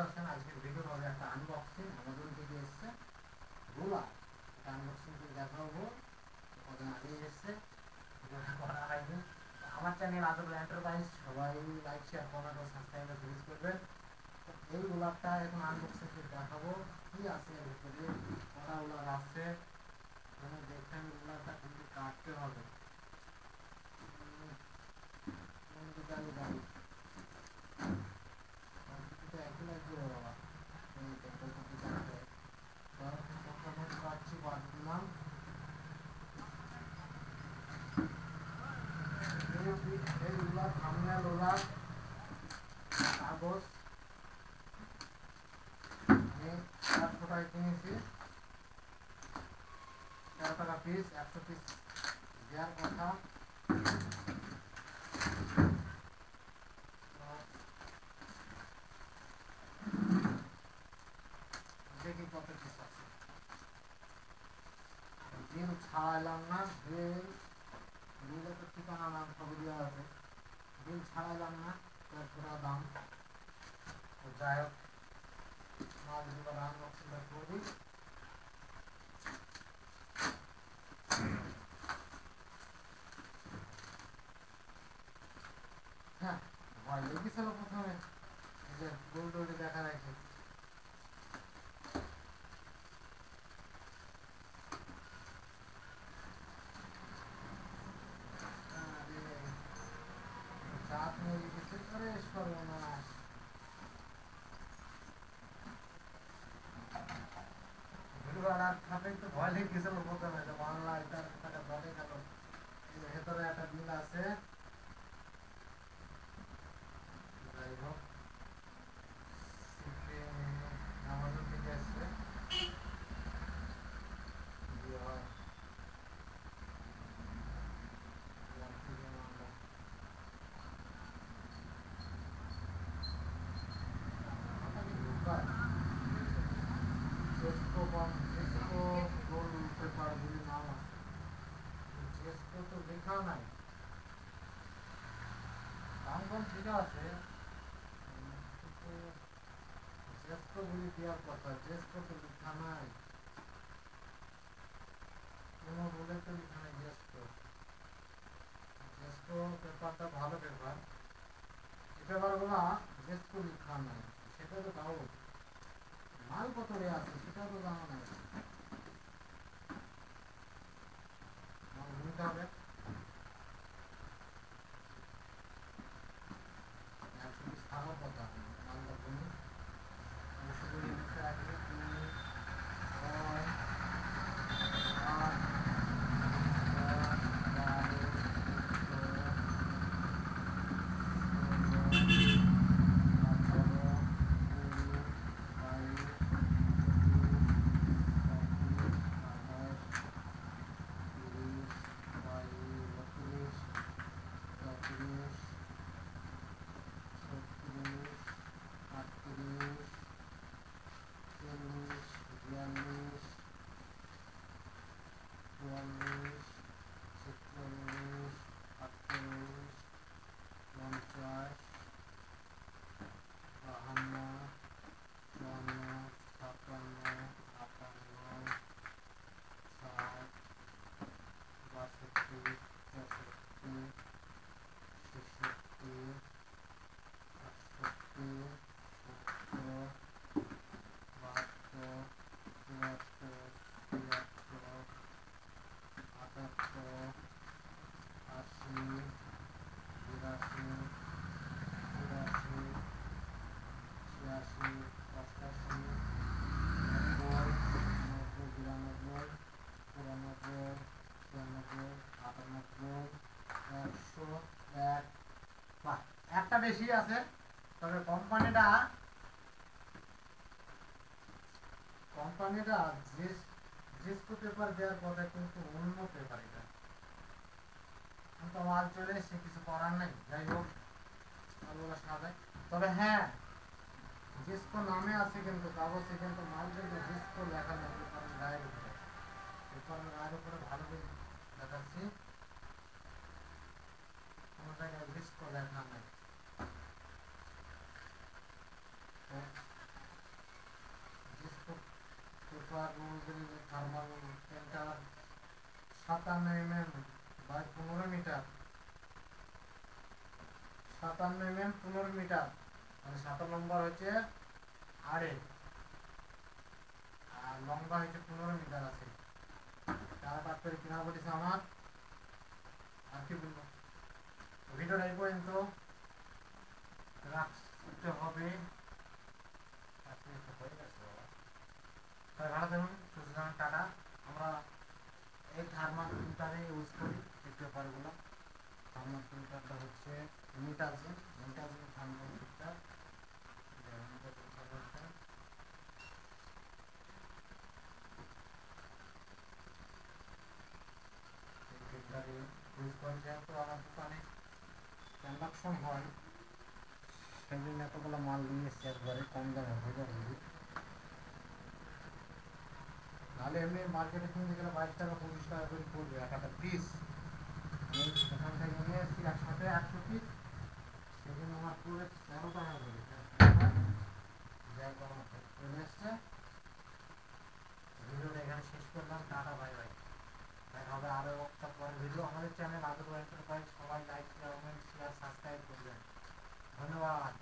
পারছেন আজকের ভিডিও হবে একটা আনবক্সিং আমাদের থেকে এসেছে রুলার। এটা আনবক্সিং করে দেখাবো, কদিন আগেই এসেছে, ভিডিওটা করা হয়নি। আমার চ্যানেল আদর এন্টারপ্রাইজ, সবাই লাইক শেয়ার কমেন্ট ও সাবস্ক্রাইব প্লিজ করবেন। তো এই রুলারটা এখন আনবক্সিং করে দেখাবো কি আছে এর ভিতরে, কটা রুলার আছে মানে দেখেন। রুলারটা কিন্তু কাটতে হবে, গাড়ি গাড়ি একই লাগবে বাবা। এই দেখতে কাটতে কাটছি, বাদ দিলাম। এই রুলার সামনে রুলার কাগজ আমি 400 টাকা কিনেছি, 13 টাকা পিস, 100 পিস দেওয়ার কথা। দেখি কত পিস আছে। বিল ছাড়াইলাম না, বিলে তো ঠিকানা নাম সব দেওয়া আছে, বিল ছাড়াইলাম না, 150 টাকা দাম। যাই হোক, মাছগুলো আনবক্সিংটা করি। হ্যাঁ, ভয় লেগেছিল প্রথমে যে গোল দেখা রাখি। চাপ নিয়ে গেছে, আরে সর্বনাশ। খাপে তো ভয় লেগেছিল প্রথমে, যে বাংলা এটার টাকা জলে গেল। ভেতরে একটা বিল আছে, যাই হোক আমাদের দিকে আসছে লেখা নাই, দাম কম ঠিক আছে, জ্যেষ্ঠগুলি দেওয়ার কথা, জ্যেষ্ঠ তো লেখা নাই, কোনো বলে তো লেখা নাই জ্যেষ্ঠ। জ্যেষ্ঠ পেপারটা ভালো পেপার, এই পেপারগুলো জ্যেষ্ঠ লেখা নাই, সেটা তো তাও মাল কত রে আছে সেটাও তো জানা নাই। মাল নিতে হবে, 100 পিস থাকার কথা, মালটা তুমি ওষুধগুলি লিখে রাখবে। 2, 6, 8, একটা বেশি আছে, তবে কোম্পানিটা জিসকো পেপার দেওয়ার কথা, কিন্তু অন্য পেপার এটা। তো মাল চলে এসে কিছু করার নেই, যাই হোক মালগুলো সাজায়। তবে হ্যাঁ, জিসকো নামে আছে কিন্তু কাগজে, কিন্তু মাল কিন্তু জিসকো লেখা নেই পেপারের গায়ের উপরে। পেপারের গায়ের উপরে ভালো করে দেখাচ্ছি, কোনো জায়গায় জিসকো লেখা নেই। 15 মিটার, মানে 7 নম্বর হচ্ছে আড়ে, আর লম্বা হচ্ছে 15 মিটার আছে। তারা কাট করে কিনা বলেছে আমার, আর কি বলবো, ভিডিওটা এই পর্যন্ত রাখতে হবে। ভালো থাকুন, সুস্থ থাকুন, টাটা। আমরা এই থার্মাল প্রিন্টারে ইউজ করি এই পেপারগুলো। থার্মাল প্রিন্টারটা হচ্ছে মিটাজিন থার্মাল প্রিন্টার। এই প্রিন্টারে ইউজ করি, যেহেতু আমার দোকানে ট্রানজাকশন হয় সেই জন্য এতগুলো মাল নিয়ে এসছি একবারে কম দামে ভেজা ভেজি। নাহলে এমনি মার্কেটে কিনতে গেলে 22 টাকা 25 টাকা করে পড়বে এক একটা পিস। আমি এখান থেকে নিয়ে এসেছি একসাথে 100 পিস, সেই জন্য আমার পুরো 13 টাকা করে চলে এসছে। ভিডিওটা এখানে শেষ করলাম, টাটা বাই বাই। দেখা হবে আরও একটা পরে ভিডিও। আমাদের চ্যানেল আদর এন্টারপ্রাইজ সবাই লাইক কমেন্ট শেয়ার সাবস্ক্রাইব করবেন। ধন্যবাদ।